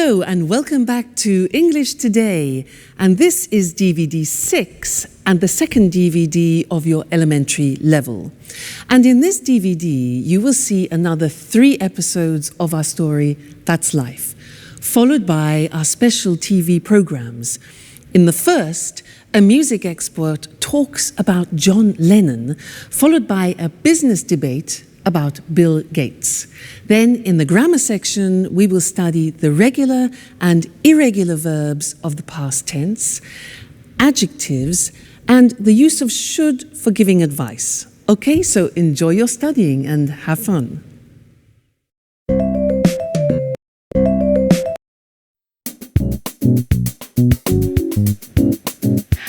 Hello and welcome back to English Today, and this is DVD 6 and the second DVD of your elementary level. And in this DVD you will see another 3 episodes of our story, That's Life, followed by our special TV programs. In the first, a music expert talks about John Lennon, followed by a business debate about Bill Gates. Then in the grammar section, we will study the regular and irregular verbs of the past tense, adjectives, and the use of should for giving advice. Okay, so enjoy your studying and have fun.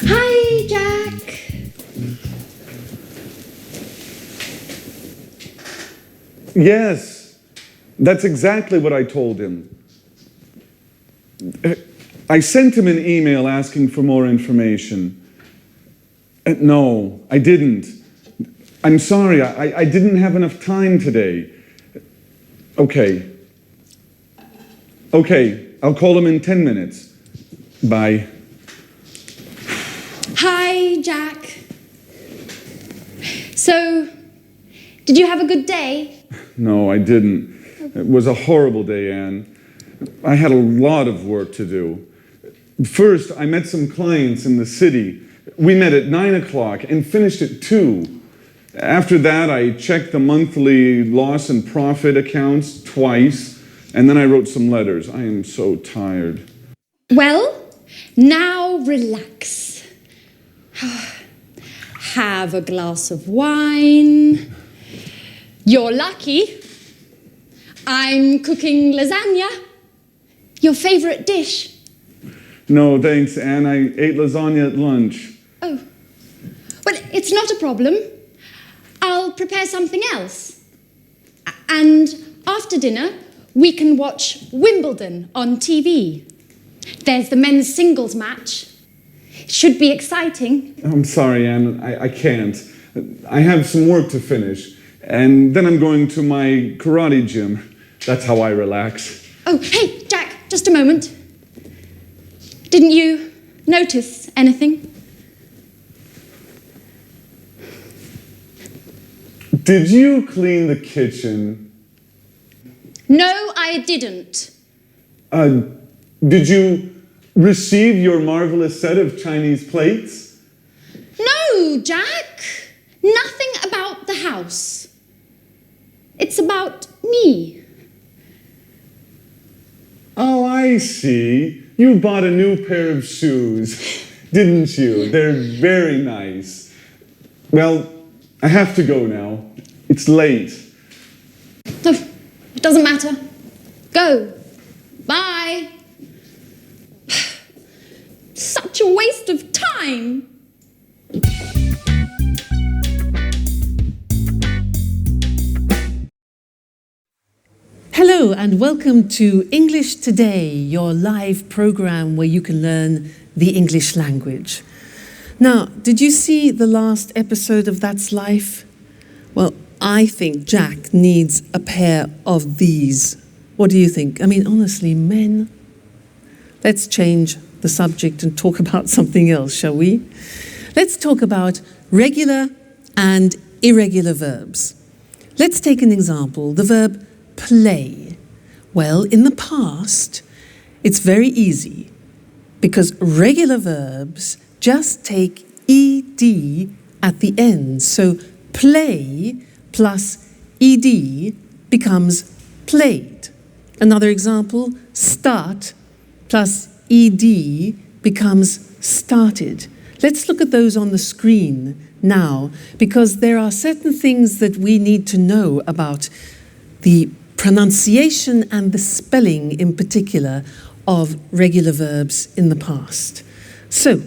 Hi, Jack. Yes, that's exactly what I told him. I sent him an email asking for more information. No, I didn't. I'm sorry, I didn't have enough time today. Okay, I'll call him in 10 minutes. Bye. Hi, Jack. So, did you have a good day? No, I didn't. It was a horrible day, Anne. I had a lot of work to do. First, I met some clients in the city. We met at 9 o'clock and finished at 2. After that, I checked the monthly loss and profit accounts twice, and then I wrote some letters. I am so tired. Well, now relax. Have a glass of wine. You're lucky. I'm cooking lasagna. Your favorite dish. No, thanks, Anne. I ate lasagna at lunch. Oh. Well, it's not a problem. I'll prepare something else. And after dinner, we can watch Wimbledon on TV. There's the men's singles match. It should be exciting. I'm sorry, Anne. I can't. I have some work to finish. And then I'm going to my karate gym. That's how I relax. Oh, hey, Jack, just a moment. Didn't you notice anything? Did you clean the kitchen? No, I didn't. Did you receive your marvelous set of Chinese plates? No, Jack. Nothing about the house. It's about me. Oh, I see. You bought a new pair of shoes, didn't you? They're very nice. Well, I have to go now. It's late. No, it doesn't matter. Go. Bye. Such a waste of time. Hello and welcome to English Today, your live program where you can learn the English language. Now, did you see the last episode of That's Life? Well, I think Jack needs a pair of these. What do you think? I mean, honestly, men. Let's change the subject and talk about something else, shall we? Let's talk about regular and irregular verbs. Let's take an example, the verb play. Well, in the past, it's very easy because regular verbs just take ed at the end. So play plus ed becomes played. Another example, start plus ed becomes started. Let's look at those on the screen now because there are certain things that we need to know about the pronunciation and the spelling in particular of regular verbs in the past. So,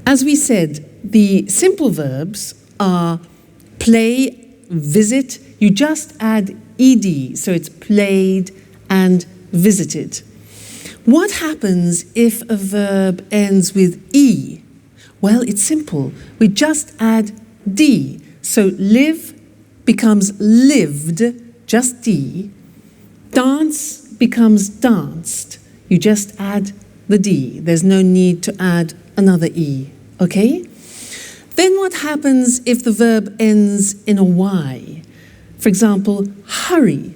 as we said, the simple verbs are play, visit. You just add ed, so it's played and visited. What happens if a verb ends with e? Well, it's simple. We just add d. So live becomes lived, just d. Dance becomes danced. You just add the D. There's no need to add another E, okay? Then what happens if the verb ends in a Y? For example, hurry.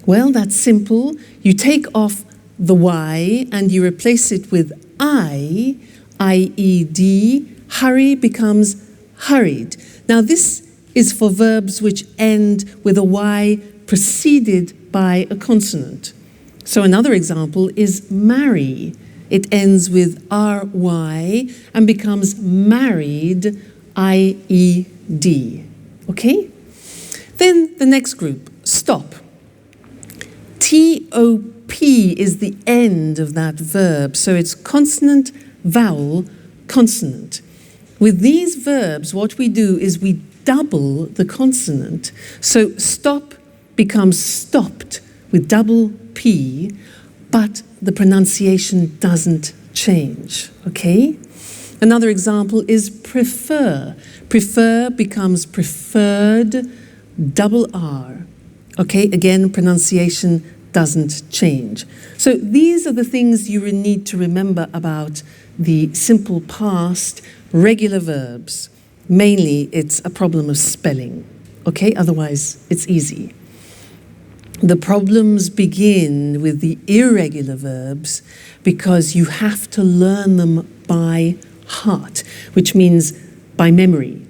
Well, that's simple. You take off the Y and you replace it with I, I-E-D. Hurry becomes hurried. Now this is for verbs which end with a Y preceded by a consonant. So another example is marry. It ends with R-Y and becomes married, I-E-D. Okay? Then the next group, stop. T-O-P is the end of that verb, so it's consonant, vowel, consonant. With these verbs, what we do is we double the consonant. So stop becomes stopped with double P, but the pronunciation doesn't change, okay? Another example is prefer. Prefer becomes preferred, double R. Okay, again, pronunciation doesn't change. So these are the things you need to remember about the simple past regular verbs. Mainly, it's a problem of spelling. Okay, otherwise, it's easy. The problems begin with the irregular verbs because you have to learn them by heart, which means by memory.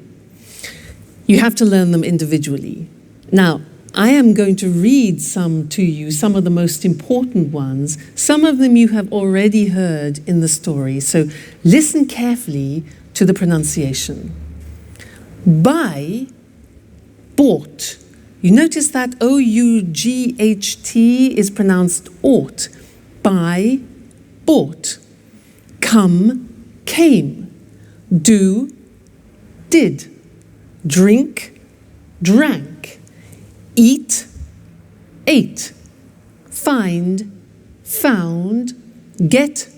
You have to learn them individually. Now, I am going to read some to you, some of the most important ones. Some of them you have already heard in the story, so listen carefully to the pronunciation. Buy, bought. You notice that O-U-G-H-T is pronounced ought. Buy, bought. Come, came. Do, did. Drink, drank. Eat, ate. Find, found. Get,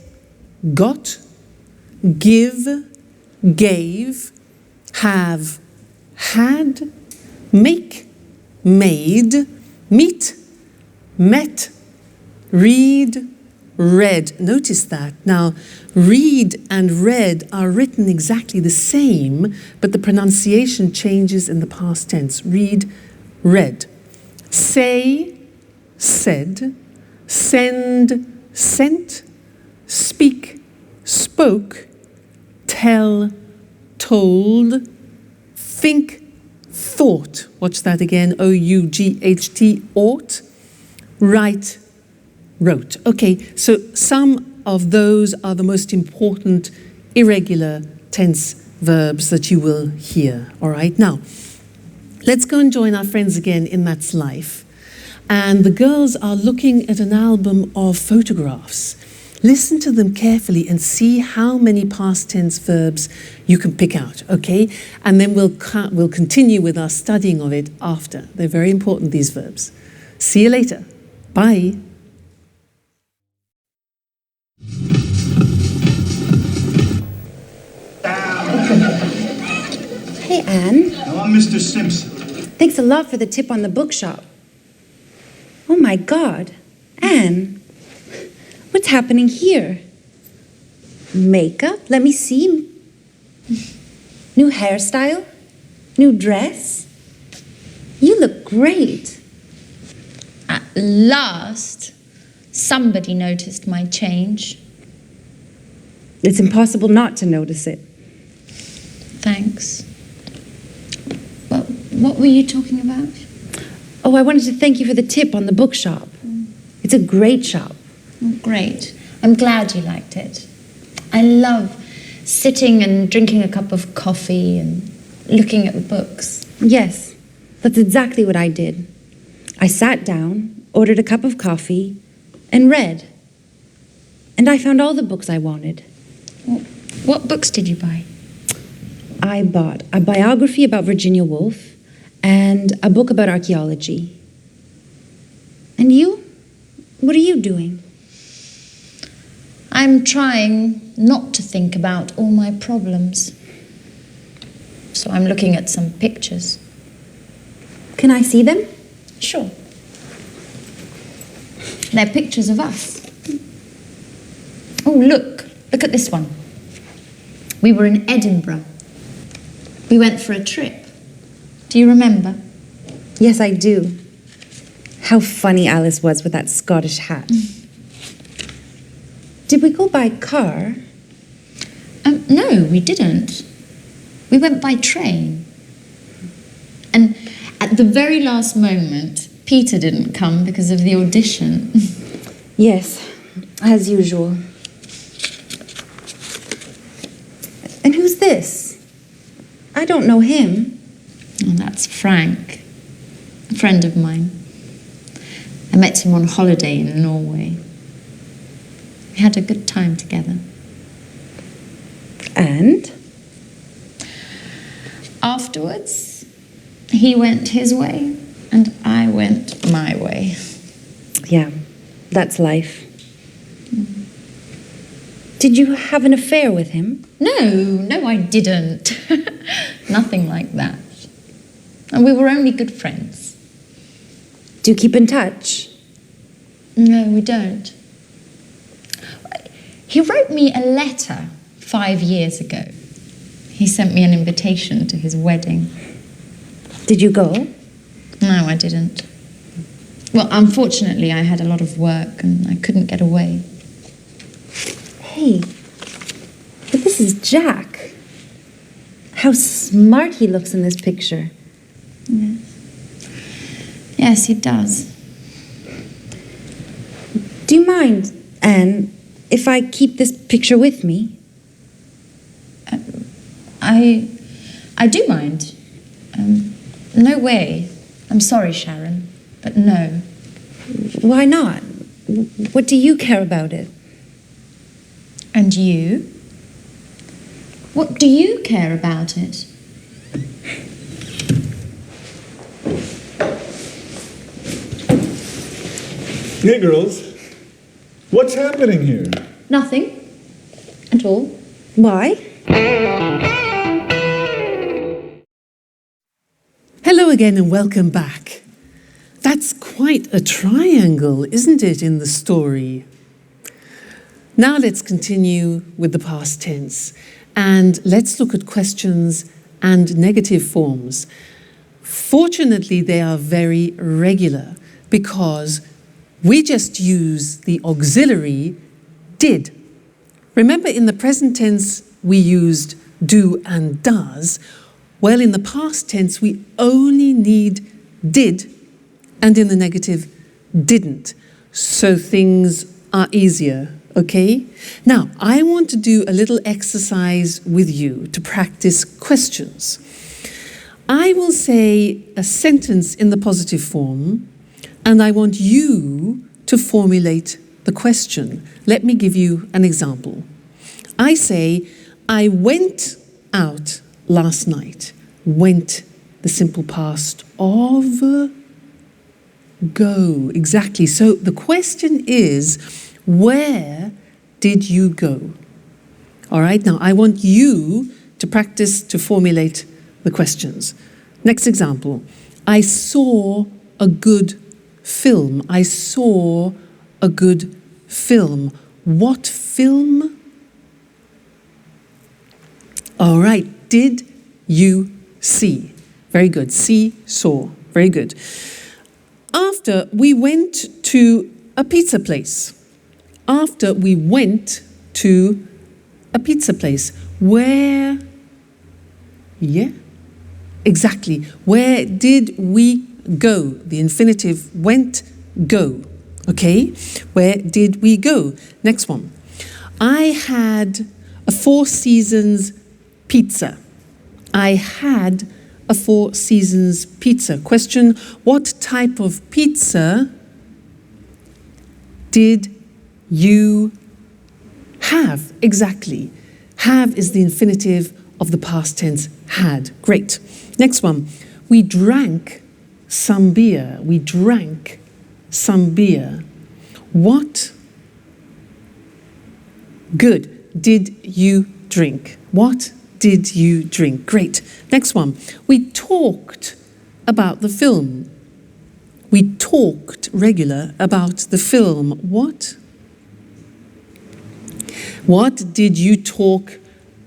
got. Give, gave. Have, had. Make, made. Meet, met. Read, read. Notice that. Now, read and read are written exactly the same, but the pronunciation changes in the past tense. Read, read. Say, said. Send, sent. Speak, spoke. Tell, told. Think, thought. Watch that again. O-U-G-H-T, ought. Write, wrote. Okay, so some of those are the most important irregular tense verbs that you will hear. All right, now, let's go and join our friends again in That's Life. And the girls are looking at an album of photographs. Listen to them carefully and see how many past tense verbs you can pick out, okay? And then we'll continue with our studying of it after. They're very important, these verbs. See you later. Bye. Hey, Anne. Now, I'm Mr. Simpson. Thanks a lot for the tip on the bookshop. Oh, my God. Anne, what's happening here? Makeup? Let me see. New hairstyle? New dress? You look great. At last, somebody noticed my change. It's impossible not to notice it. Thanks. Well, what were you talking about? Oh, I wanted to thank you for the tip on the bookshop. It's a great shop. Oh, great. I'm glad you liked it. I love sitting and drinking a cup of coffee and looking at the books. Yes, that's exactly what I did. I sat down, ordered a cup of coffee, and read. And I found all the books I wanted. What books did you buy? I bought a biography about Virginia Woolf and a book about archaeology. And you? What are you doing? I'm trying not to think about all my problems. So I'm looking at some pictures. Can I see them? Sure. They're pictures of us. Oh, look at this one. We were in Edinburgh. We went for a trip. Do you remember? Yes, I do. How funny Alice was with that Scottish hat. Did we go by car? No, we didn't. We went by train. And at the very last moment, Peter didn't come because of the audition. Yes, as usual. And who's this? I don't know him. Oh, that's Frank, a friend of mine. I met him on holiday in Norway. We had a good time together. And? Afterwards, he went his way and I went my way. Yeah, that's life. Did you have an affair with him? No, I didn't. Nothing like that. And we were only good friends. Do you keep in touch? No, we don't. He wrote me a letter 5 years ago. He sent me an invitation to his wedding. Did you go? No, I didn't. Well, unfortunately, I had a lot of work and I couldn't get away. Hey, but this is Jack. How smart he looks in this picture. Yes, he does. Do you mind, Anne, if I keep this picture with me? I do mind. No way. I'm sorry, Sharon, but no. Why not? What do you care about it? And you? What do you care about it? Hey, girls. What's happening here? Nothing at all. Why? Hello again and welcome back. That's quite a triangle, isn't it, in the story? Now let's continue with the past tense and let's look at questions and negative forms. Fortunately, they are very regular because we just use the auxiliary did. Remember, in the present tense, we used do and does. Well, in the past tense, we only need did, and in the negative, didn't. So things are easier, okay? Now, I want to do a little exercise with you to practice questions. I will say a sentence in the positive form, and I want you to formulate the question. Let me give you an example. I say, I went out last night. Went, the simple past of go. Exactly. So the question is, where did you go? All right. Now I want you to practice to formulate the questions. Next example. I saw a good film. I saw a good film. What film? All right. Did you see? Very good. See, saw. Very good. After we went to a pizza place. After we went to a pizza place. Where? Yeah, exactly. Where did we go? The infinitive went, go. Okay? Where did we go? Next one. I had a Four Seasons pizza. I had a Four Seasons pizza. Question, what type of pizza did you have? Exactly. Have is the infinitive of the past tense had. Great. Next one. We drank some beer. We drank some beer. What good did you drink? What did you drink? Great. Next one. We talked about the film. We talked regular about the film. What? What did you talk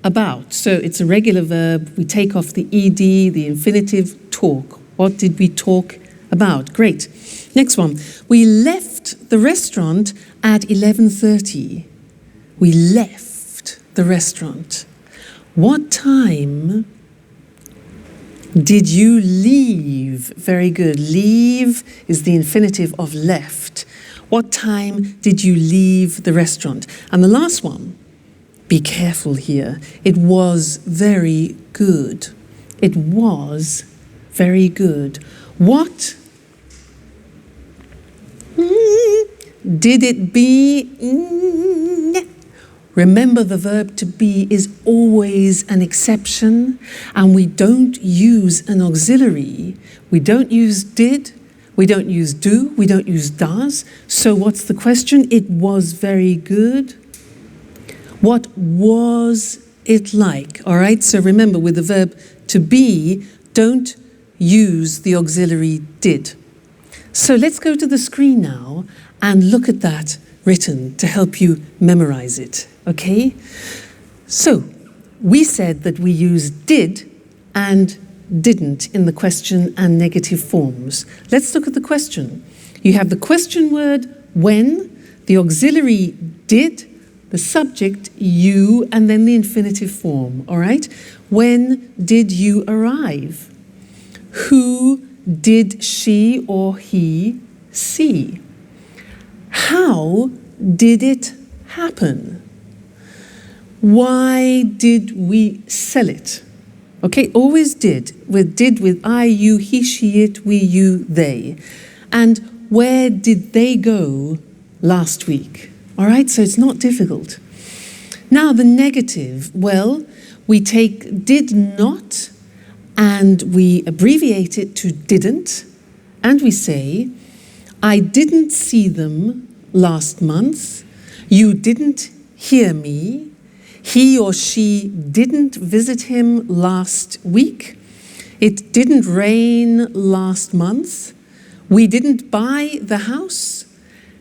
about? So it's a regular verb. We take off the ed, the infinitive, talk. What did we talk about? Great. Next one. We left the restaurant at 11:30. We left the restaurant. What time did you leave? Very good. Leave is the infinitive of left. What time did you leave the restaurant? And the last one, be careful here. It was very good. It was very good. What did it be? Remember, the verb to be is always an exception, and we don't use an auxiliary. We don't use did, we don't use do, we don't use does. So what's the question? It was very good. What was it like? All right, so remember, with the verb to be, don't use the auxiliary did. So let's go to the screen now and look at that written to help you memorize it, okay? So we said that we use did and didn't in the question and negative forms. Let's look at the question. You have the question word when, the auxiliary did, the subject you, and then the infinitive form, all right? When did you arrive? Who did she or he see? How did it happen? Why did we sell it? Okay, always did with I, you, he, she, it, we, you, they. And where did they go last week? All right, so it's not difficult. Now the negative, well, we take did not and we abbreviate it to didn't, and we say, I didn't see them last month, you didn't hear me, he or she didn't visit him last week, it didn't rain last month, we didn't buy the house,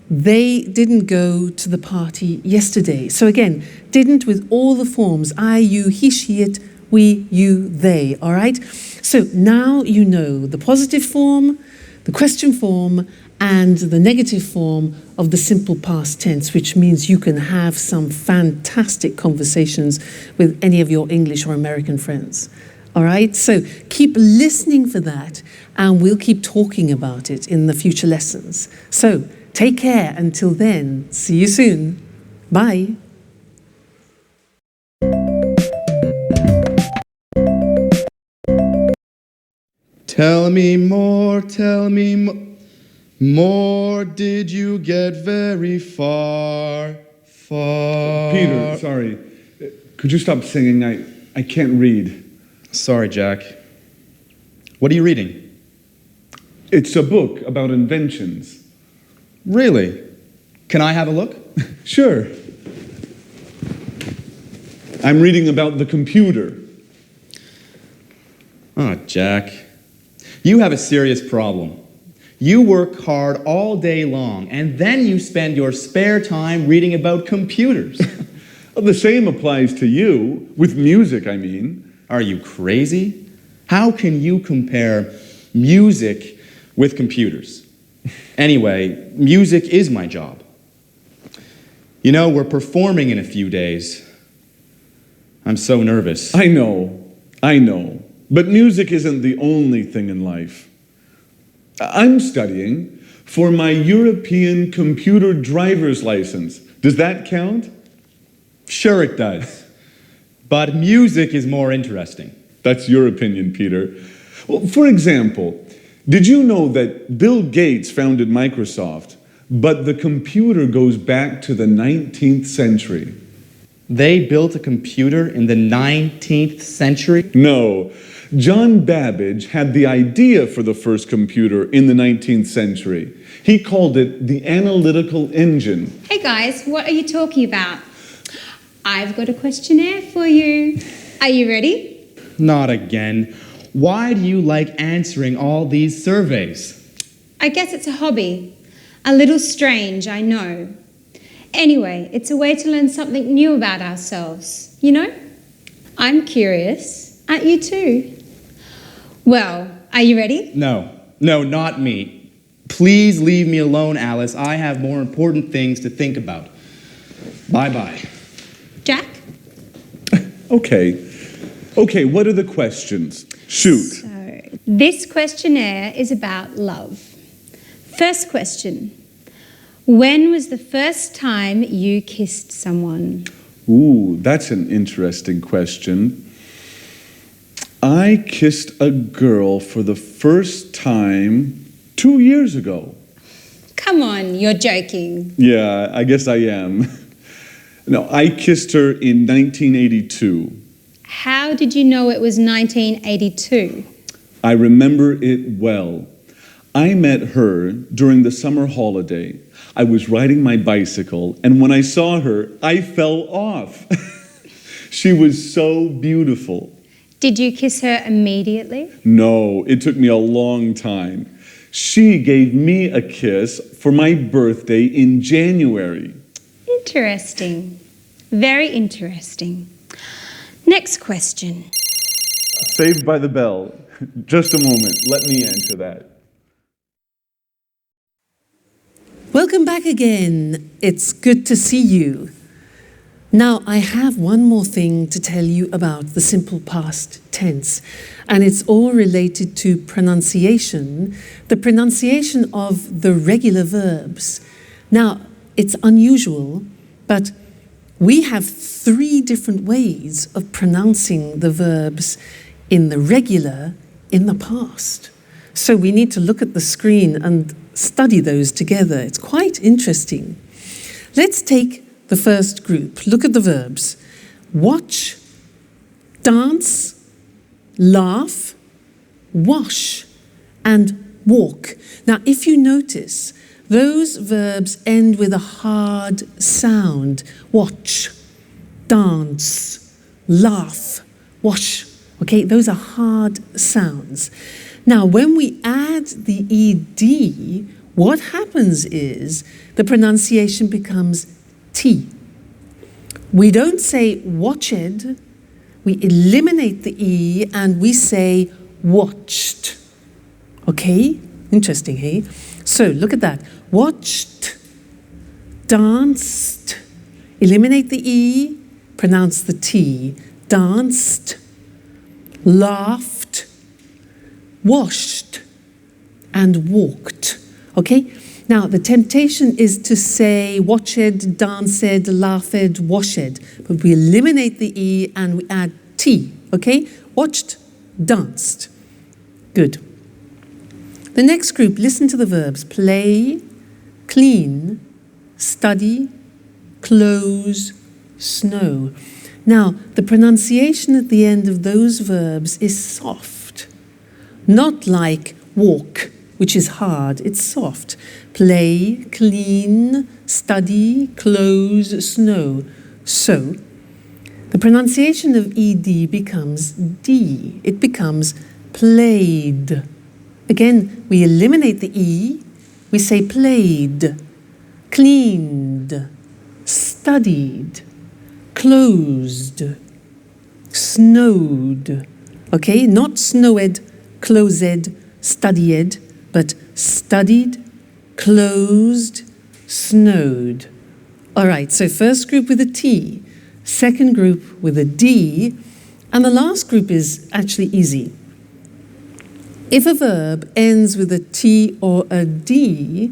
they didn't go to the party yesterday. So again, didn't with all the forms, I, you, he, she, it, we, you, they, all right? So now you know the positive form, the question form, and the negative form of the simple past tense, which means you can have some fantastic conversations with any of your English or American friends. All right, so keep listening for that, and we'll keep talking about it in the future lessons. So take care until then. See you soon. Bye. Tell me more, more, did you get very far? Peter, sorry. Could you stop singing? I can't read. Sorry, Jack. What are you reading? It's a book about inventions. Really? Can I have a look? Sure. I'm reading about the computer. Oh, Jack. You have a serious problem. You work hard all day long, and then you spend your spare time reading about computers. Well, the same applies to you, with music, I mean. Are you crazy? How can you compare music with computers? Anyway, music is my job. You know, we're performing in a few days. I'm so nervous. I know. But music isn't the only thing in life. I'm studying for my European computer driver's license. Does that count? Sure it does. But music is more interesting. That's your opinion, Peter. Well, for example, did you know that Bill Gates founded Microsoft, but the computer goes back to the 19th century? They built a computer in the 19th century? No. John Babbage had the idea for the first computer in the 19th century. He called it the analytical engine. Hey guys, what are you talking about? I've got a questionnaire for you. Are you ready? Not again. Why do you like answering all these surveys? I guess it's a hobby. A little strange, I know. Anyway, it's a way to learn something new about ourselves, you know? I'm curious. Aren't you too? Well, are you ready? No, not me. Please leave me alone, Alice. I have more important things to think about. Bye-bye. Jack? Okay, what are the questions? Shoot. So, this questionnaire is about love. First question. When was the first time you kissed someone? Ooh, that's an interesting question. I kissed a girl for the first time 2 years ago. Come on, you're joking. Yeah, I guess I am. No, I kissed her in 1982. How did you know it was 1982? I remember it well. I met her during the summer holiday. I was riding my bicycle, and when I saw her, I fell off. She was so beautiful. Did you kiss her immediately? No, it took me a long time. She gave me a kiss for my birthday in January. Interesting. Very interesting. Next question. Saved by the Bell. Just a moment, let me answer that. Welcome back again. It's good to see you. Now, I have one more thing to tell you about the simple past tense, and it's all related to pronunciation, the pronunciation of the regular verbs. Now, it's unusual, but we have 3 different ways of pronouncing the verbs in the regular, in the past. So we need to look at the screen and study those together. It's quite interesting. Let's take the first group. Look at the verbs. Watch, dance, laugh, wash, and walk. Now, if you notice, those verbs end with a hard sound. Watch, dance, laugh, wash. Okay, those are hard sounds. Now, when we add the ED, what happens is the pronunciation becomes T. We don't say watched, we eliminate the E and we say watched. Okay, interesting, hey? So look at that. Watched, danced, eliminate the E, pronounce the T. Danced, laughed, washed, and walked. Okay? Now, the temptation is to say watched, danced, laughed, washed, but we eliminate the E and we add T. Okay? Watched, danced. Good. The next group, listen to the verbs. Play, clean, study, close, snow. Now, the pronunciation at the end of those verbs is soft. Not like walk, which is hard. It's soft. Play, clean, study, close, snow. So, the pronunciation of ED becomes D. It becomes played. Again, we eliminate the E. We say played, cleaned, studied, closed, snowed. Okay, not snowed, closed, studied, but studied, closed, snowed. All right, so first group with a T, second group with a D, and the last group is actually easy. If a verb ends with a T or a D,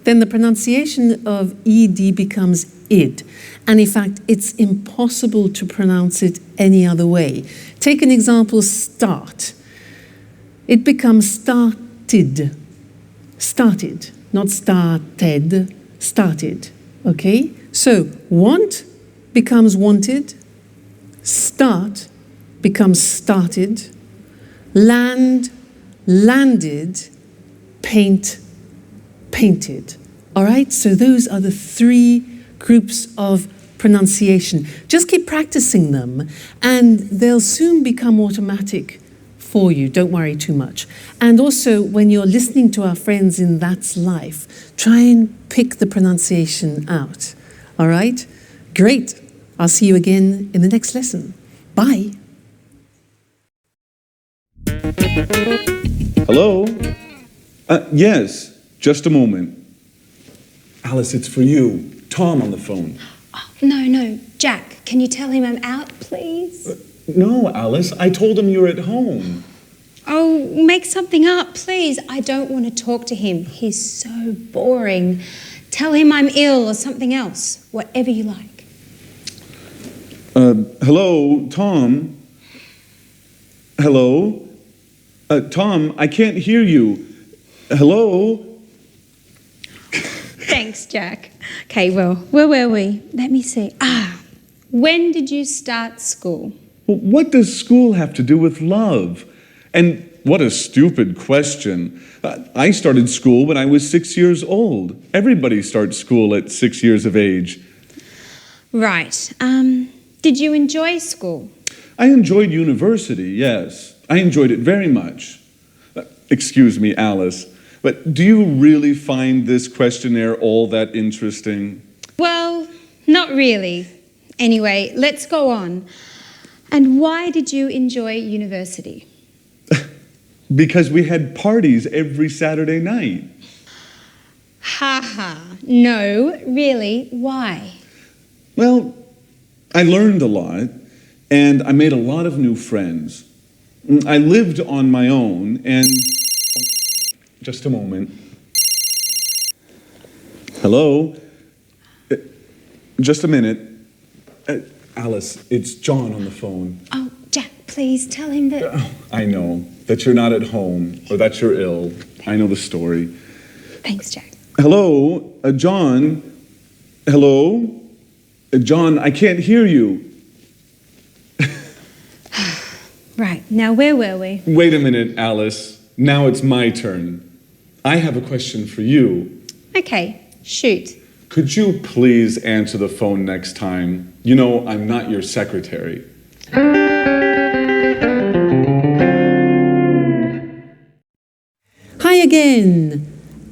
then the pronunciation of ED becomes id. And in fact, it's impossible to pronounce it any other way. Take an example, start. It becomes started. Started, not started, started. Okay? So, want becomes wanted. Start becomes started. Land, landed. Paint, painted. All right? So those are the 3 groups of pronunciation. Just keep practicing them and they'll soon become automatic for you. Don't worry too much. And also, when you're listening to our friends in That's Life, try and pick the pronunciation out. All right? Great. I'll see you again in the next lesson. Bye. Hello? Yes, just a moment. Alice, it's for you. Tom on the phone. Oh, no, Jack, can you tell him I'm out, please? No, Alice, I told him you were at home. Oh, make something up, please. I don't want to talk to him. He's so boring. Tell him I'm ill or something else, whatever you like. Hello, Tom? Hello? Tom, I can't hear you. Hello? Thanks, Jack. Okay, well, where were we? Let me see. When did you start school? Well, what does school have to do with love? And what a stupid question. I started school when I was 6 years old. Everybody starts school at 6 years of age. Right. Did you enjoy school? I enjoyed university, yes. I enjoyed it very much. Excuse me, Alice, but do you really find this questionnaire all that interesting? Well, not really. Anyway, let's go on. And why did you enjoy university? Because we had parties every Saturday night. No, really, why? Well, I learned a lot, and I made a lot of new friends. I lived on my own, and... Just a moment. Hello? Just a minute. Alice, it's John on the phone. Oh, Jack, please tell him that... I know, that you're not at home, or that you're ill. I know the story. Thanks, Jack. Hello? John? Hello? John, I can't hear you. Right, now where were we? Wait a minute, Alice. Now it's my turn. I have a question for you. Okay, shoot. Could you please answer the phone next time? You know, I'm not your secretary. Hi again,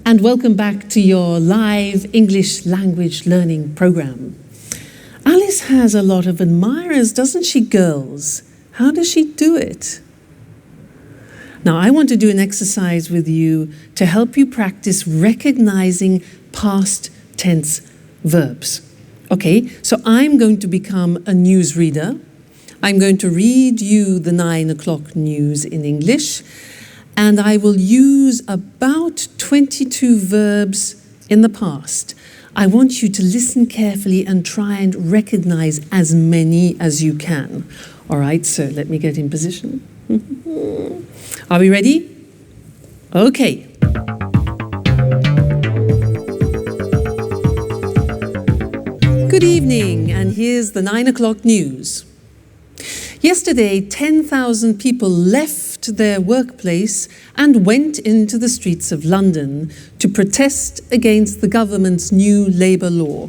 and welcome back to your live English language learning program. Alice has a lot of admirers, doesn't she, girls? How does she do it? Now, I want to do an exercise with you to help you practice recognizing past tense verbs. Okay, so I'm going to become a newsreader. I'm going to read you the 9 o'clock news in English, and I will use about 22 verbs in the past. I want you to listen carefully and try and recognize as many as you can. All right, so let me get in position. Are we ready? Okay. Good evening, and here's the 9 o'clock news. Yesterday, 10,000 people left their workplace and went into the streets of London to protest against the government's new labour law.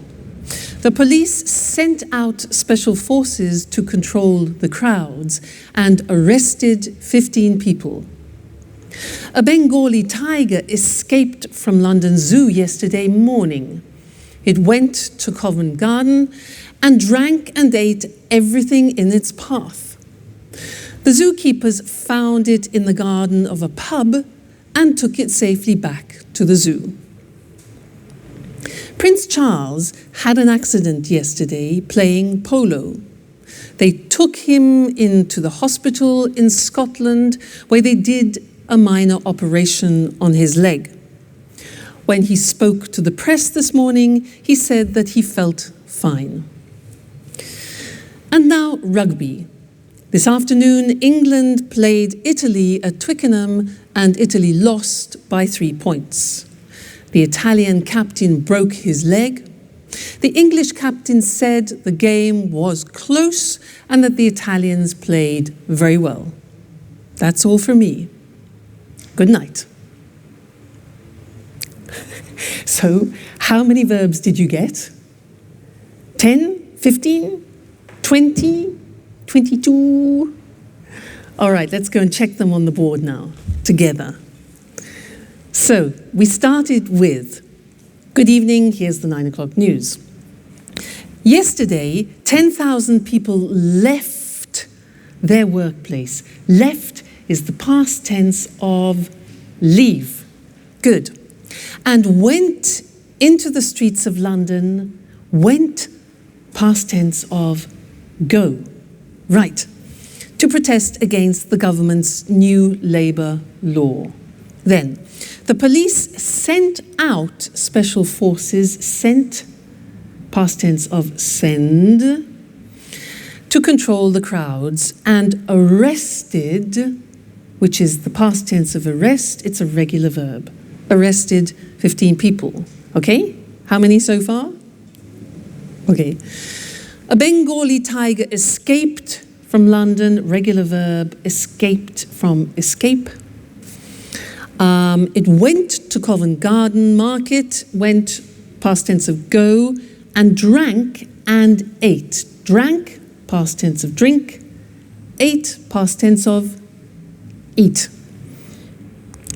The police sent out special forces to control the crowds and arrested 15 people. A Bengali tiger escaped from London Zoo yesterday morning. It went to Covent Garden and drank and ate everything in its path. The zookeepers found it in the garden of a pub and took it safely back to the zoo. Prince Charles had an accident yesterday playing polo. They took him into the hospital in Scotland where they did a minor operation on his leg. When he spoke to the press this morning, he said that he felt fine. And now rugby. This afternoon, England played Italy at Twickenham and Italy lost by 3 points. The Italian captain broke his leg. The English captain said the game was close and that the Italians played very well. That's all from me. Good night. So, how many verbs did you get? 10? 15? 20? 22? All right, let's go and check them on the board now, together. So, we started with, good evening, here's the 9 o'clock news. Yesterday, 10,000 people left their workplace. Left is the past tense of leave. Good. And went into the streets of London. Went, past tense of go. Right. To protest against the government's new labour law. Then, the police sent out special forces, sent, past tense of send, to control the crowds, and arrested, which is the past tense of arrest, it's a regular verb. Arrested 15 people. Okay? How many so far? Okay. A Bengali tiger escaped from London, regular verb, escaped from escape. It went to Covent Garden Market, went, past tense of go, and drank and ate. Drank, past tense of drink. Ate, past tense of eat.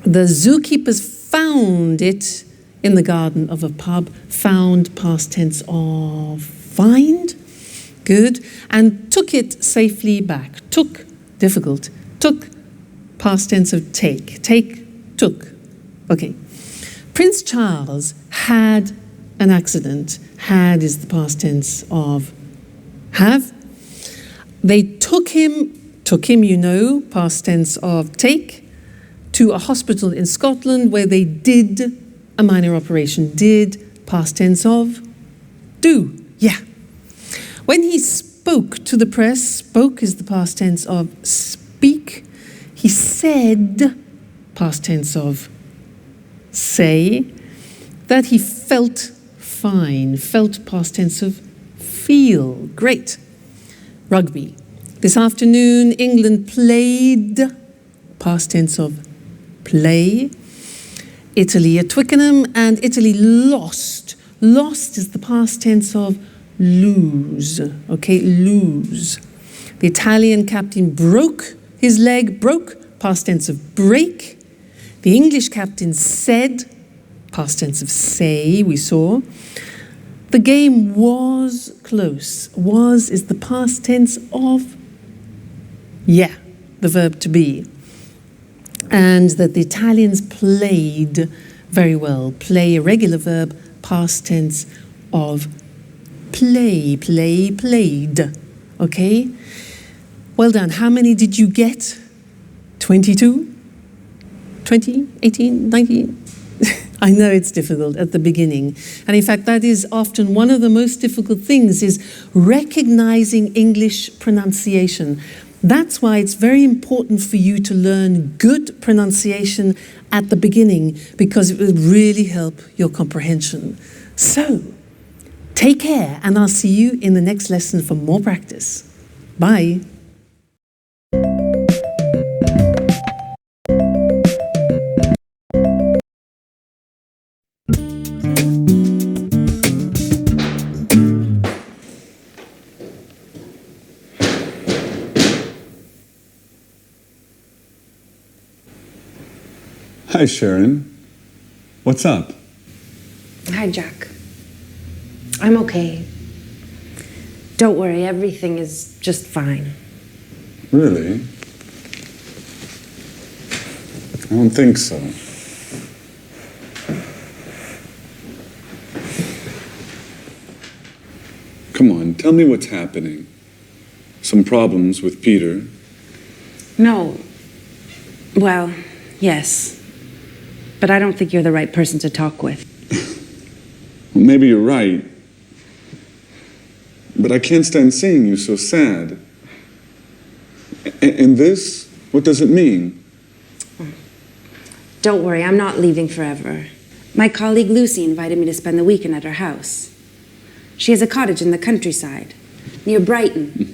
The zookeepers found it in the garden of a pub. Found, past tense of find. Good. And took it safely back. Took, difficult. Took, past tense of take. Take, took. Okay. Prince Charles had an accident. Had is the past tense of have. They took him, you know, past tense of take, to a hospital in Scotland where they did a minor operation. Did, past tense of do. Yeah. When he spoke to the press, spoke is the past tense of speak. He said, past tense of say, that he felt fine. Felt, past tense of feel. Great. Rugby. This afternoon, England played, past tense of play, Italy at Twickenham, and Italy lost. Lost is the past tense of lose. Okay, lose. The Italian captain broke his leg, broke, past tense of break. The English captain said, past tense of say, we saw. The game was close. Was is the past tense of yeah, the verb to be. And that the Italians played very well. Play, a regular verb, past tense of play, played. Okay? Well done. How many did you get? 22? 20? 18? 19? I know it's difficult at the beginning. And in fact, that is often one of the most difficult things, is recognizing English pronunciation. That's why it's very important for you to learn good pronunciation at the beginning, because it will really help your comprehension. So, take care, and I'll see you in the next lesson for more practice. Bye. Hi, Sharon. What's up? Hi, Jack. I'm okay. Don't worry, everything is just fine. Really? I don't think so. Come on, tell me what's happening. Some problems with Peter? No. Well, yes. But I don't think you're the right person to talk with. Well, maybe you're right. But I can't stand seeing you so sad. And this, what does it mean? Don't worry, I'm not leaving forever. My colleague Lucy invited me to spend the weekend at her house. She has a cottage in the countryside, near Brighton.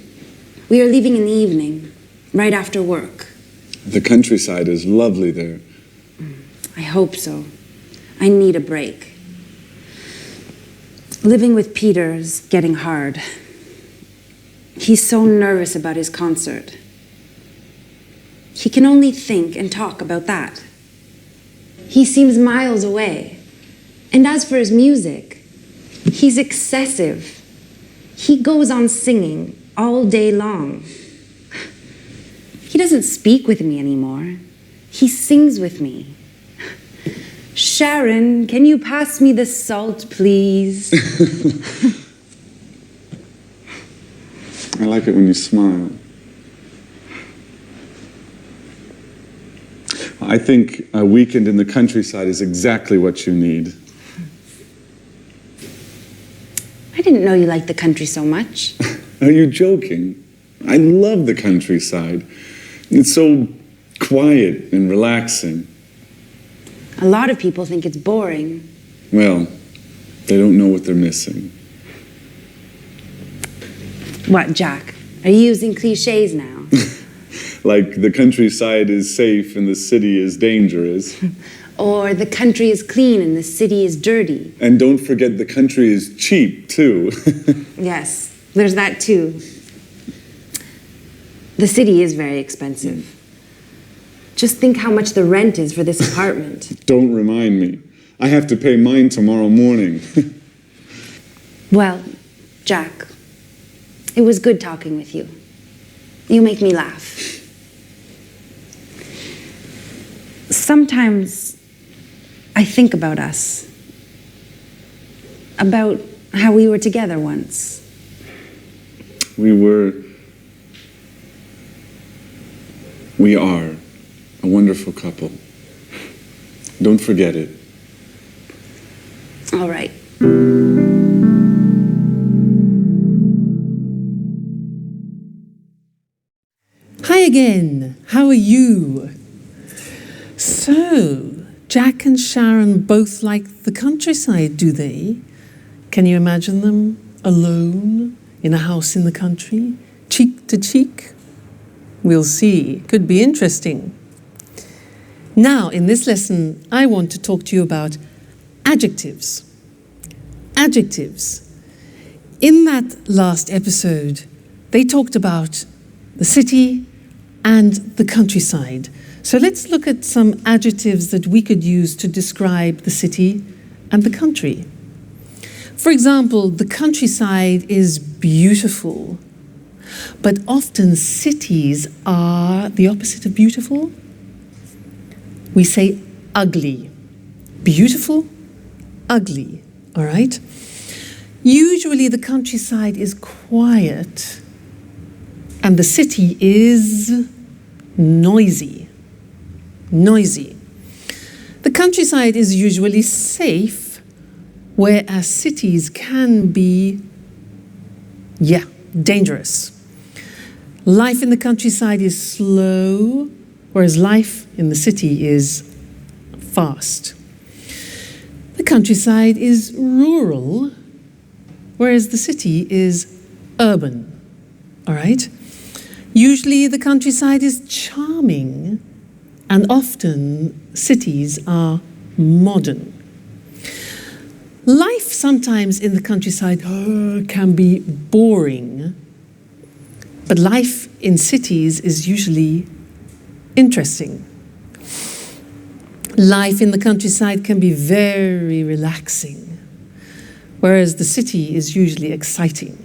We are leaving in the evening, right after work. The countryside is lovely there. I hope so. I need a break. Living with Peter is getting hard. He's so nervous about his concert. He can only think and talk about that. He seems miles away. And as for his music, he's excessive. He goes on singing all day long. He doesn't speak with me anymore. He sings with me. Sharon, can you pass me the salt, please? I like it when you smile. I think a weekend in the countryside is exactly what you need. I didn't know you liked the country so much. Are you joking? I love the countryside. It's so quiet and relaxing. A lot of people think it's boring. Well, they don't know what they're missing. What, Jack? Are you using cliches now? Like the countryside is safe and the city is dangerous. Or the country is clean and the city is dirty. And don't forget the country is cheap, too. Yes, there's that too. The city is very expensive. Just think how much the rent is for this apartment. Don't remind me. I have to pay mine tomorrow morning. Well, Jack, it was good talking with you. You make me laugh. Sometimes I think about us. About how we were together once. We are a wonderful couple. Don't forget it. All right. Hi again. How are you? So, Jack and Sharon both like the countryside, do they? Can you imagine them alone in a house in the country, cheek to cheek? We'll see. Could be interesting. Now, in this lesson, I want to talk to you about adjectives. Adjectives. In that last episode, they talked about the city and the countryside. So let's look at some adjectives that we could use to describe the city and the country. For example, the countryside is beautiful, but often cities are the opposite of beautiful. We say ugly. Beautiful, ugly, all right? Usually the countryside is quiet and the city is noisy. Noisy. The countryside is usually safe, whereas cities can be, dangerous. Life in the countryside is slow, whereas life in the city is fast. The countryside is rural, whereas the city is urban. All right? Usually the countryside is charming, and often cities are modern. Life sometimes in the countryside can be boring, but life in cities is usually interesting. Life in the countryside can be very relaxing, whereas the city is usually exciting.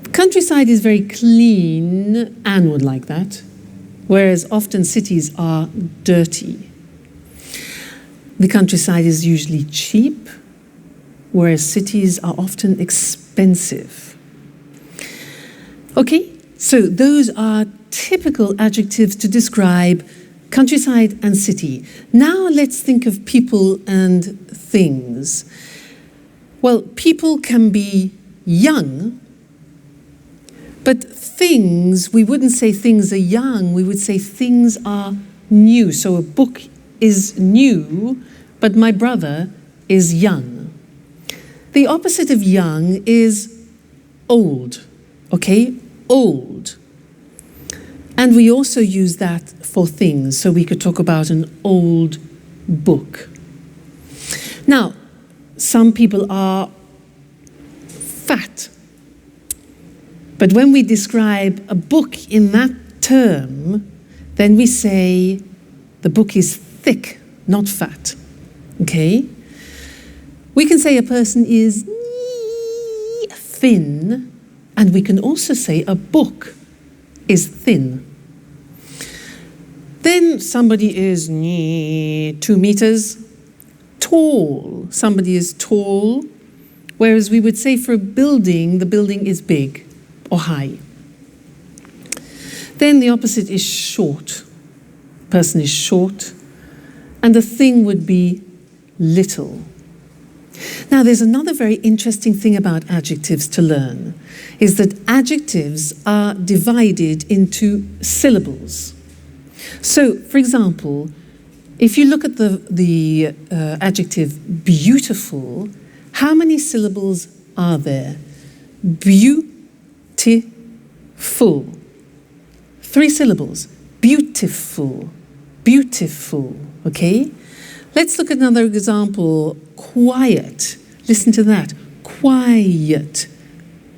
The countryside is very clean, Anne would like that, whereas often cities are dirty. The countryside is usually cheap, whereas cities are often expensive. Okay, so those are typical adjectives to describe countryside and city. Now let's think of people and things. Well, people can be young, but things, we wouldn't say things are young, we would say things are new. So a book is new, but my brother is young. The opposite of young is old, okay? Old. And we also use that for things, so we could talk about an old book. Now, some people are fat. But when we describe a book in that term, then we say the book is thick, not fat. Okay? We can say a person is thin, and we can also say a book is thin. Then somebody is 2 meters tall. Somebody is tall, whereas we would say for a building, the building is big or high. Then the opposite is short. Person is short, and the thing would be little. Now, there's another very interesting thing about adjectives to learn, is that adjectives are divided into syllables. So, for example, if you look at the adjective beautiful, how many syllables are there? Beautiful. 3 syllables. Beautiful. Beautiful. Okay? Let's look at another example. Quiet. Listen to that. Quiet.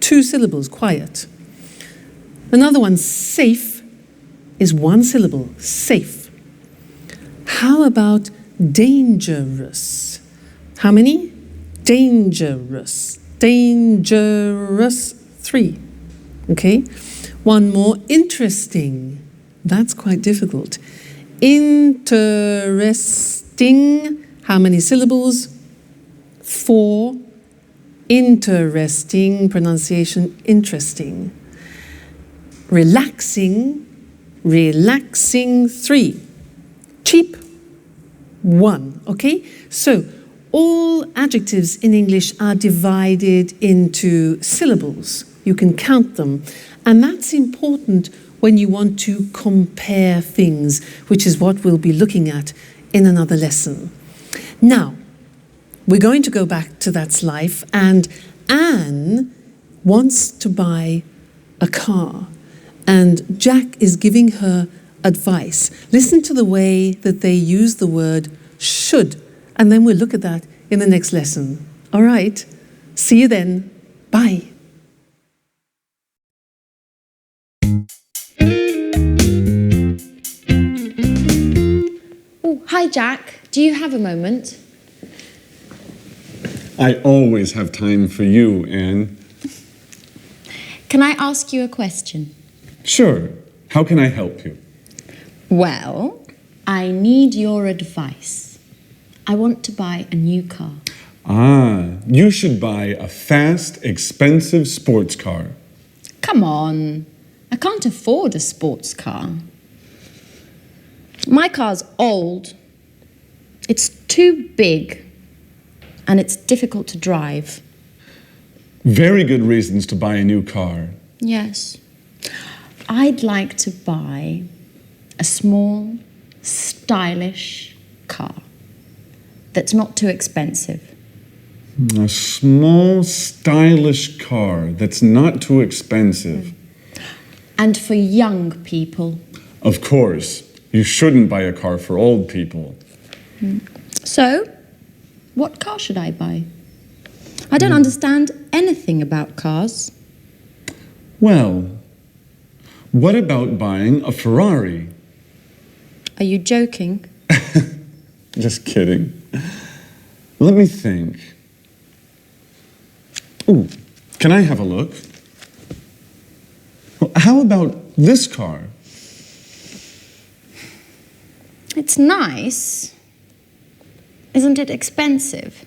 2 syllables. Quiet. Another one. Safe is 1 syllable. Safe. How about dangerous? How many? Dangerous. Dangerous. 3. Okay? One more. Interesting. That's quite difficult. Interesting. How many syllables? 4. Interesting. Pronunciation interesting. Relaxing. Relaxing. 3. Cheap. 1. Okay? So, all adjectives in English are divided into syllables. You can count them. And that's important when you want to compare things, which is what we'll be looking at in another lesson. Now, we're going to go back to That's Life, and Anne wants to buy a car, and Jack is giving her advice. Listen to the way that they use the word should, and then we'll look at that in the next lesson. All right, see you then. Bye. Oh, hi, Jack. Do you have a moment? I always have time for you, Anne. Can I ask you a question? Sure. How can I help you? Well, I need your advice. I want to buy a new car. Ah, you should buy a fast, expensive sports car. Come on. I can't afford a sports car. My car's old. It's too big. And it's difficult to drive. Very good reasons to buy a new car. Yes. I'd like to buy a small, stylish car that's not too expensive. A small, stylish car that's not too expensive. And for young people. Of course, you shouldn't buy a car for old people. So, what car should I buy? I don't understand anything about cars. Well, what about buying a Ferrari? Are you joking? Just kidding. Let me think. Ooh, can I have a look? Well, how about this car? It's nice. Isn't it expensive?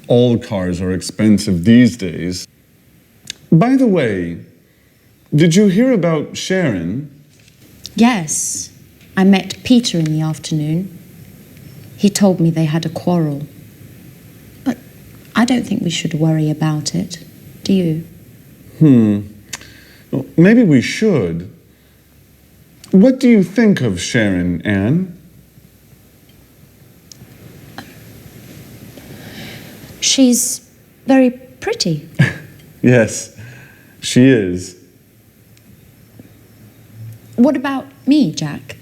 All cars are expensive these days. By the way, did you hear about Sharon? Yes. I met Peter in the afternoon. He told me they had a quarrel. But I don't think we should worry about it. Do you? Well, maybe we should. What do you think of Sharon, Anne? She's very pretty. Yes, she is. What about me, Jack?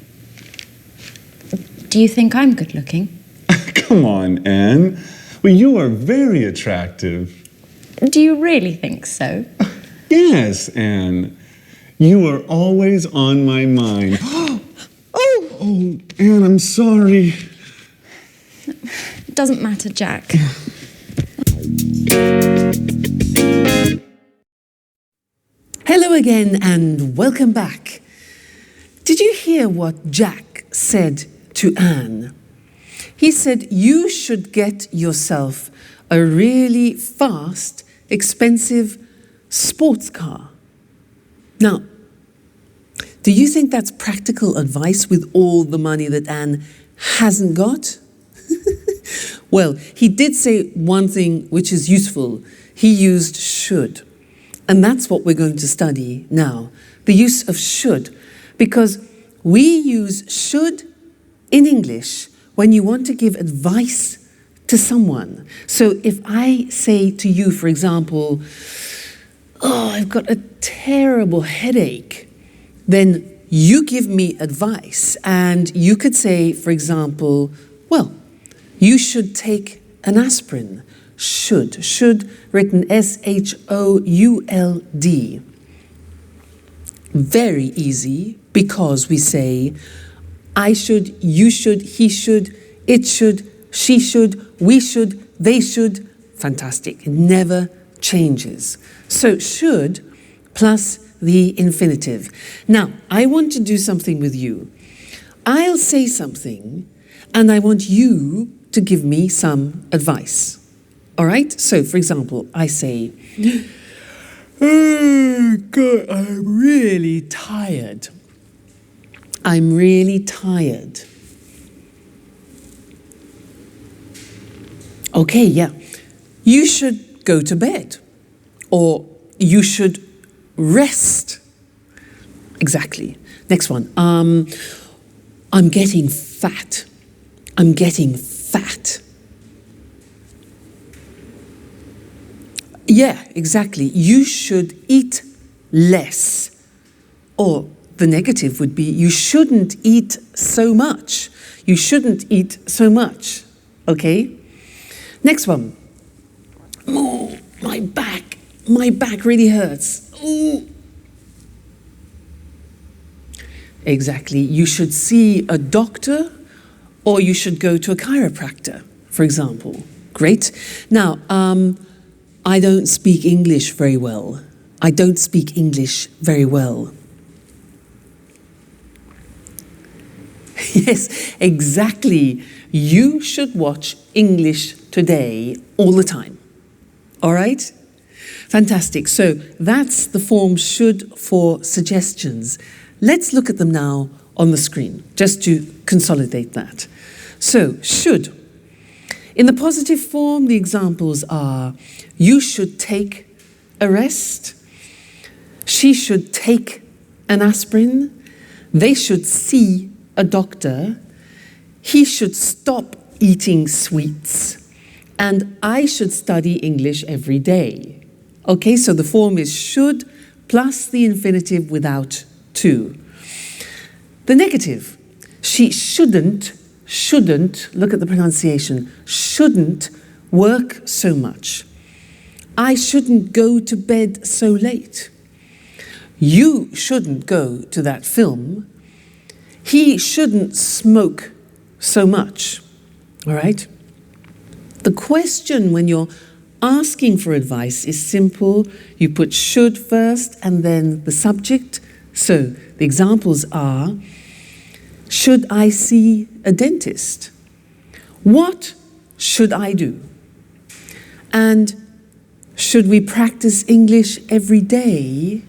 Do you think I'm good looking? Come on, Anne. Well, you are very attractive. Do you really think so? Yes, Anne. You are always on my mind. Oh, Anne, I'm sorry. It doesn't matter, Jack. Hello again and welcome back. Did you hear what Jack said to Anne? He said, you should get yourself a really fast, expensive sports car. Now, do you think that's practical advice with all the money that Anne hasn't got? Well, he did say one thing which is useful. He used should. And that's what we're going to study now, the use of should. Because we use should in English when you want to give advice to someone. So if I say to you, for example, oh, I've got a terrible headache, then you give me advice. And you could say, for example, well, you should take an aspirin. Should, written S-H-O-U-L-D. Very easy, because we say, I should, you should, he should, it should, she should, we should, they should. Fantastic, it never changes. So should plus the infinitive. Now, I want to do something with you. I'll say something, and I want you to give me some advice. All right? So, for example, I say, oh, God, I'm really tired. I'm really tired. Okay, yeah. You should go to bed. Or you should rest. Exactly. Next one. I'm getting fat. I'm getting fat. Yeah, exactly. You should eat less. Or the negative would be, you shouldn't eat so much. You shouldn't eat so much. Okay? Next one. Oh, my back really hurts. Ooh. Exactly. You should see a doctor, or you should go to a chiropractor, for example. Great. Now, I don't speak English very well. I don't speak English very well. Yes, exactly. You should watch English Today all the time. All right? Fantastic. So that's the form should for suggestions. Let's look at them now on the screen, just to consolidate that. So, should. In the positive form, the examples are, you should take a rest. She should take an aspirin. They should see a doctor. He should stop eating sweets. And I should study English every day. Okay, so the form is should plus the infinitive without to. The negative, she shouldn't, look at the pronunciation, shouldn't work so much. I shouldn't go to bed so late. You shouldn't go to that film. He shouldn't smoke so much. All right? The question when you're asking for advice is simple. You put should first and then the subject. So the examples are, should I see a dentist? What should I do? And should we practice English every day?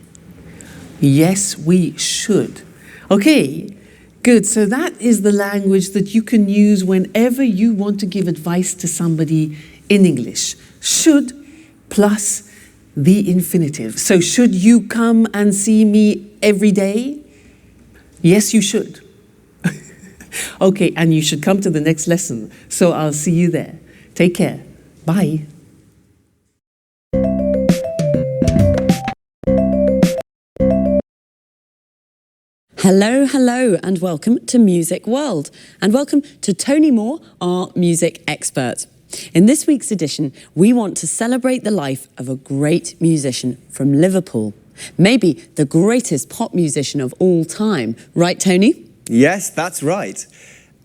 Yes, we should. Okay, good. So that is the language that you can use whenever you want to give advice to somebody in English. Should plus the infinitive. So should you come and see me every day? Yes, you should. Okay, and you should come to the next lesson. So I'll see you there. Take care. Bye. Hello, hello, and welcome to Music World. And welcome to Tony Moore, our music expert. In this week's edition, we want to celebrate the life of a great musician from Liverpool. Maybe the greatest pop musician of all time. Right, Tony? Yes, that's right.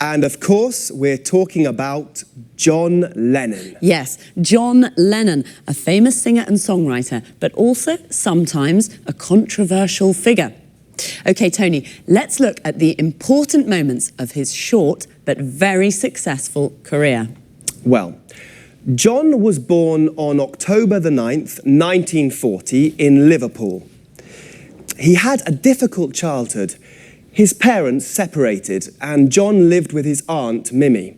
And of course, we're talking about John Lennon. Yes, John Lennon, a famous singer and songwriter, but also sometimes a controversial figure. OK, Tony, let's look at the important moments of his short but very successful career. Well, John was born on October the 9th, 1940 in Liverpool. He had a difficult childhood. His parents separated and John lived with his aunt, Mimi.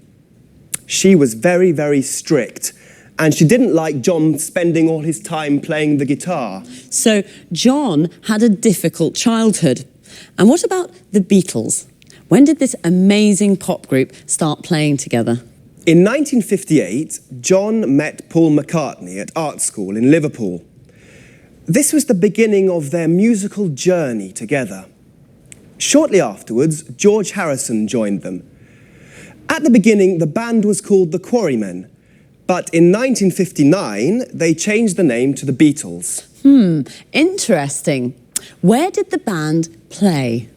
She was very, very strict and she didn't like John spending all his time playing the guitar. So John had a difficult childhood. And what about the Beatles? When did this amazing pop group start playing together? In 1958, John met Paul McCartney at art school in Liverpool. This was the beginning of their musical journey together. Shortly afterwards, George Harrison joined them. At the beginning, the band was called the Quarrymen, but in 1959, they changed the name to the Beatles. Interesting. Where did the band play?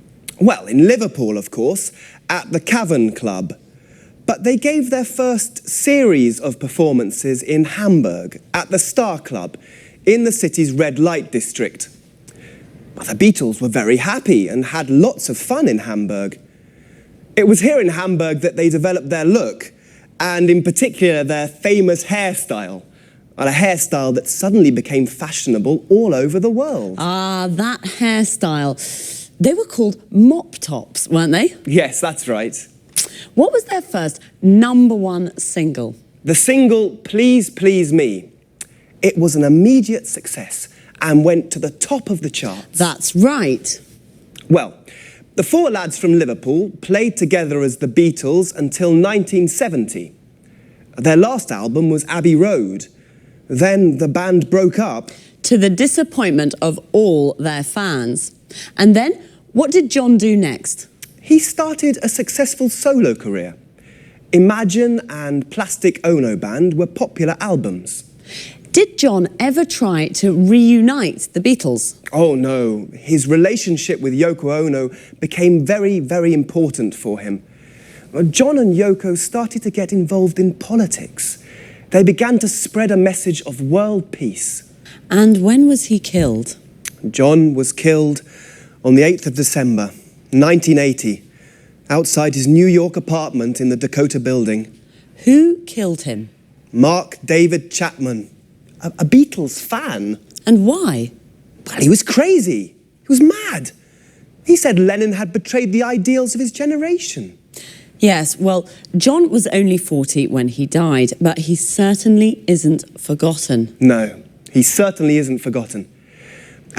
Well, in Liverpool, of course, at the Cavern Club. But they gave their first series of performances in Hamburg, at the Star Club, in the city's red light district. But the Beatles were very happy and had lots of fun in Hamburg. It was here in Hamburg that they developed their look, and in particular their famous hairstyle, and a hairstyle that suddenly became fashionable all over the world. Ah, that hairstyle. They were called mop tops, weren't they? Yes, that's right. What was their first #1 single? The single, Please Please Me. It was an immediate success and went to the top of the charts. That's right. Well, the four lads from Liverpool played together as the Beatles until 1970. Their last album was Abbey Road. Then the band broke up. To the disappointment of all their fans. And then, what did John do next? He started a successful solo career. Imagine and Plastic Ono Band were popular albums. Did John ever try to reunite the Beatles? Oh no, his relationship with Yoko Ono became very, very important for him. John and Yoko started to get involved in politics. They began to spread a message of world peace. And when was he killed? John was killed on the 8th of December, 1980, outside his New York apartment in the Dakota Building. Who killed him? Mark David Chapman, a Beatles fan. And why? Well, he was crazy. He was mad. He said Lennon had betrayed the ideals of his generation. Yes, well, John was only 40 when he died, but he certainly isn't forgotten. No, he certainly isn't forgotten.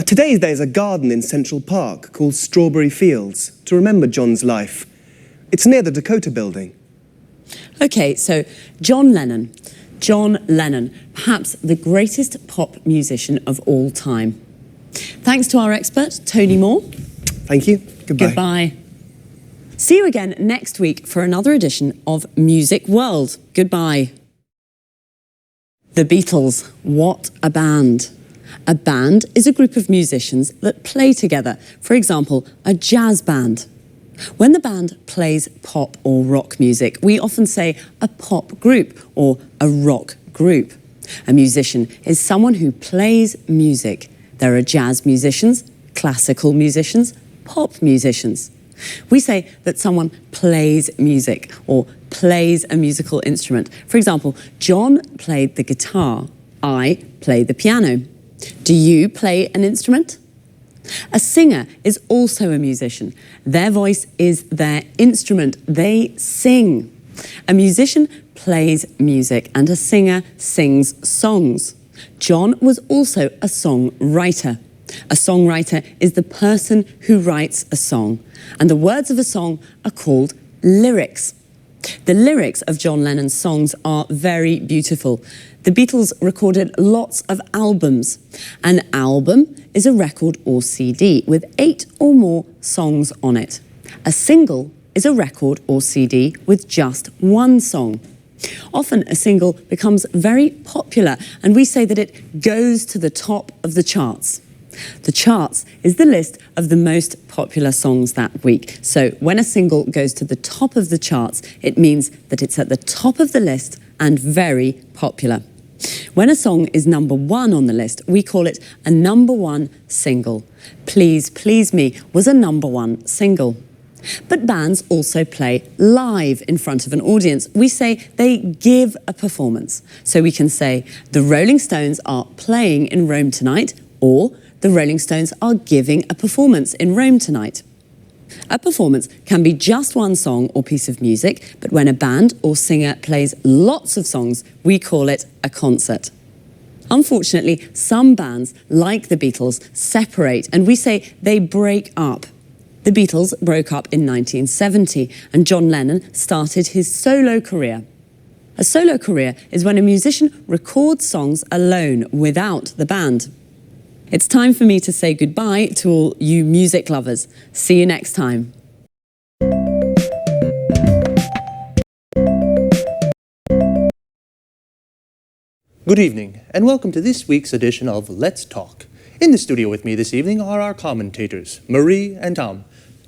Today there's a garden in Central Park called Strawberry Fields to remember John's life. It's near the Dakota Building. OK, so John Lennon. John Lennon, perhaps the greatest pop musician of all time. Thanks to our expert, Tony Moore. Thank you. Goodbye. Goodbye. See you again next week for another edition of Music World. Goodbye. The Beatles, what a band. A band is a group of musicians that play together. For example, a jazz band. When the band plays pop or rock music, we often say a pop group or a rock group. A musician is someone who plays music. There are jazz musicians, classical musicians, pop musicians. We say that someone plays music or plays a musical instrument. For example, John played the guitar. I play the piano. Do you play an instrument? A singer is also a musician. Their voice is their instrument. They sing. A musician plays music and a singer sings songs. John was also a songwriter. A songwriter is the person who writes a song, and the words of a song are called lyrics. The lyrics of John Lennon's songs are very beautiful. The Beatles recorded lots of albums. An album is a record or CD with 8 or more songs on it. A single is a record or CD with just one song. Often a single becomes very popular and we say that it goes to the top of the charts. The charts is the list of the most popular songs that week. So when a single goes to the top of the charts, it means that it's at the top of the list and very popular. When a song is number one on the list, we call it a number one single. Please Please Me was a number one single. But bands also play live in front of an audience. We say they give a performance. So we can say, the Rolling Stones are playing in Rome tonight, or the Rolling Stones are giving a performance in Rome tonight. A performance can be just one song or piece of music, but when a band or singer plays lots of songs, we call it a concert. Unfortunately, some bands, like the Beatles, separate, and we say they break up. The Beatles broke up in 1970, and John Lennon started his solo career. A solo career is when a musician records songs alone without the band. It's time for me to say goodbye to all you music lovers. See you next time. Good evening, and welcome to this week's edition of Let's Talk. In the studio with me this evening are our commentators, Marie and Tom.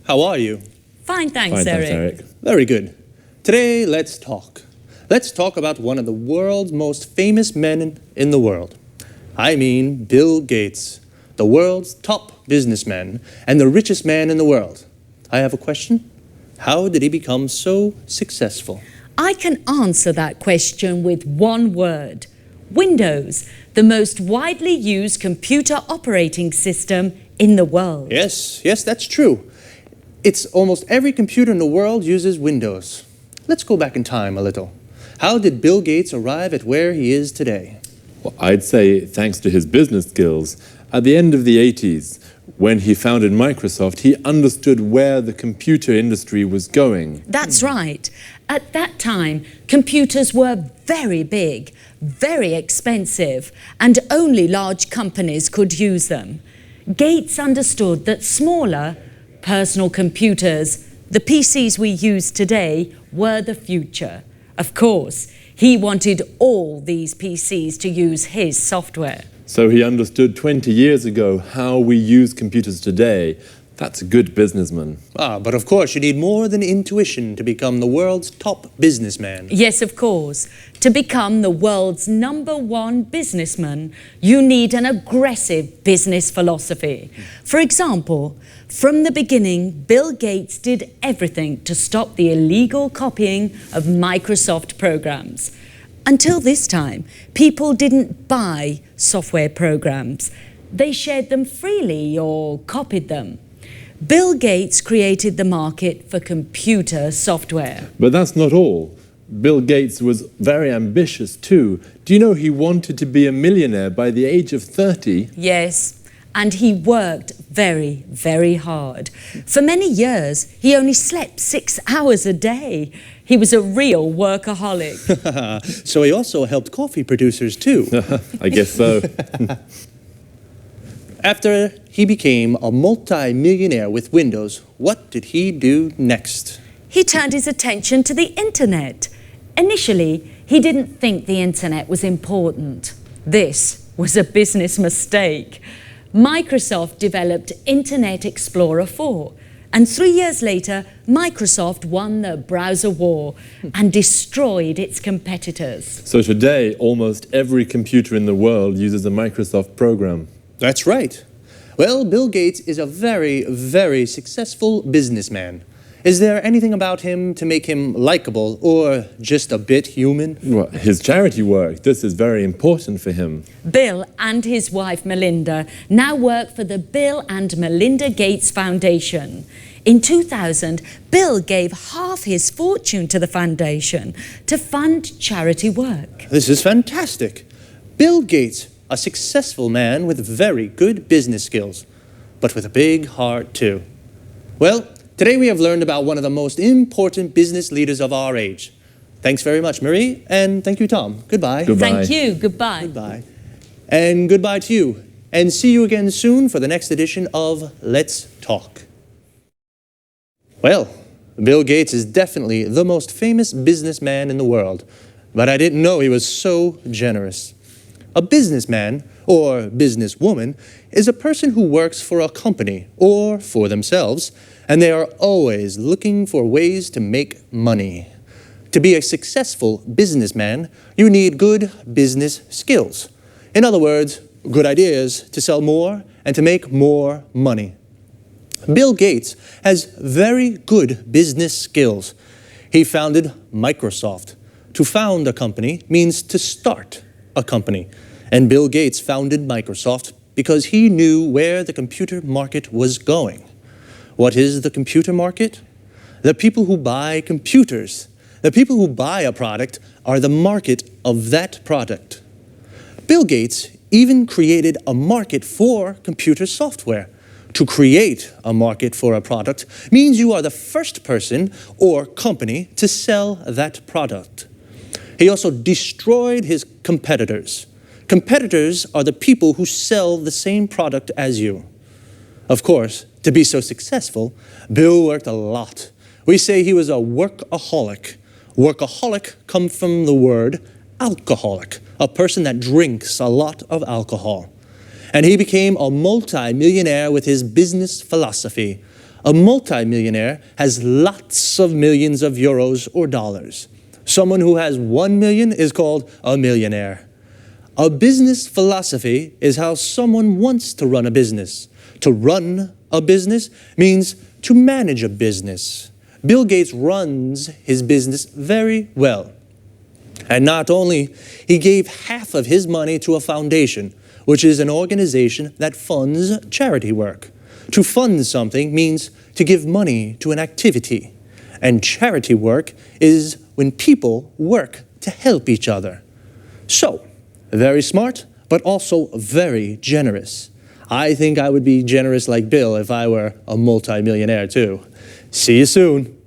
How are you? Fine, thanks, Eric. Very good. Today, let's talk. Let's talk about one of the world's most famous men in the world. I mean Bill Gates, the world's top businessman and the richest man in the world. I have a question. How did he become so successful? I can answer that question with one word. Windows, the most widely used computer operating system in the world. Yes, that's true. It's almost every computer in the world uses Windows. Let's go back in time a little. How did Bill Gates arrive at where he is today? Well, I'd say thanks to his business skills. At the end of the 80s, when he founded Microsoft, he understood where the computer industry was going. That's right. At that time, computers were very big, very expensive, and only large companies could use them. Gates understood that smaller, personal computers, the PCs we use today, were the future. Of course, he wanted all these PCs to use his software. So he understood 20 years ago how we use computers today. That's a good businessman. But of course you need more than intuition to become the world's top businessman. Yes, of course. To become the world's #1 businessman, you need an aggressive business philosophy. For example, from the beginning, Bill Gates did everything to stop the illegal copying of Microsoft programs. Until this time, people didn't buy software programs. They shared them freely or copied them. Bill Gates created the market for computer software. But that's not all. Bill Gates was very ambitious too. Do you know he wanted to be a millionaire by the age of 30? Yes, and he worked very, very hard. For many years, he only slept 6 hours a day. He was a real workaholic. So he also helped coffee producers too. I guess so. After he became a multi-millionaire with Windows, what did he do next? He turned his attention to the internet. Initially, he didn't think the internet was important. This was a business mistake. Microsoft developed Internet Explorer 4, and 3 years later, Microsoft won the browser war and destroyed its competitors. So today, almost every computer in the world uses a Microsoft program. That's right. Well, Bill Gates is a very, very successful businessman. Is there anything about him to make him likable or just a bit human? Well, his charity work, this is very important for him. Bill and his wife Melinda now work for the Bill and Melinda Gates Foundation. In 2000, Bill gave half his fortune to the foundation to fund charity work. This is fantastic. Bill Gates, a successful man with very good business skills, but with a big heart too. Well, today we have learned about one of the most important business leaders of our age. Thanks very much, Marie, and thank you, Tom. Goodbye. Thank you. Goodbye. Goodbye. And goodbye to you. And see you again soon for the next edition of Let's Talk. Well, Bill Gates is definitely the most famous businessman in the world, but I didn't know he was so generous. A businessman, or businesswoman, is a person who works for a company or for themselves, and they are always looking for ways to make money. To be a successful businessman, you need good business skills. In other words, good ideas to sell more and to make more money. Bill Gates has very good business skills. He founded Microsoft. To found a company means to start a company. And Bill Gates founded Microsoft because he knew where the computer market was going. What is the computer market? The people who buy computers. The people who buy a product are the market of that product. Bill Gates even created a market for computer software. To create a market for a product means you are the first person or company to sell that product. He also destroyed his competitors. Competitors are the people who sell the same product as you. Of course, to be so successful, Bill worked a lot. We say he was a workaholic. Workaholic comes from the word alcoholic, a person that drinks a lot of alcohol. And he became a multi-millionaire with his business philosophy. A multi-millionaire has lots of millions of euros or dollars. Someone who has 1 million is called a millionaire. A business philosophy is how someone wants to run a business. To run a business means to manage a business. Bill Gates runs his business very well. And not only, he gave half of his money to a foundation, which is an organization that funds charity work. To fund something means to give money to an activity. And charity work is when people work to help each other. So, very smart, but also very generous. I think I would be generous like Bill if I were a multi-millionaire too. See you soon.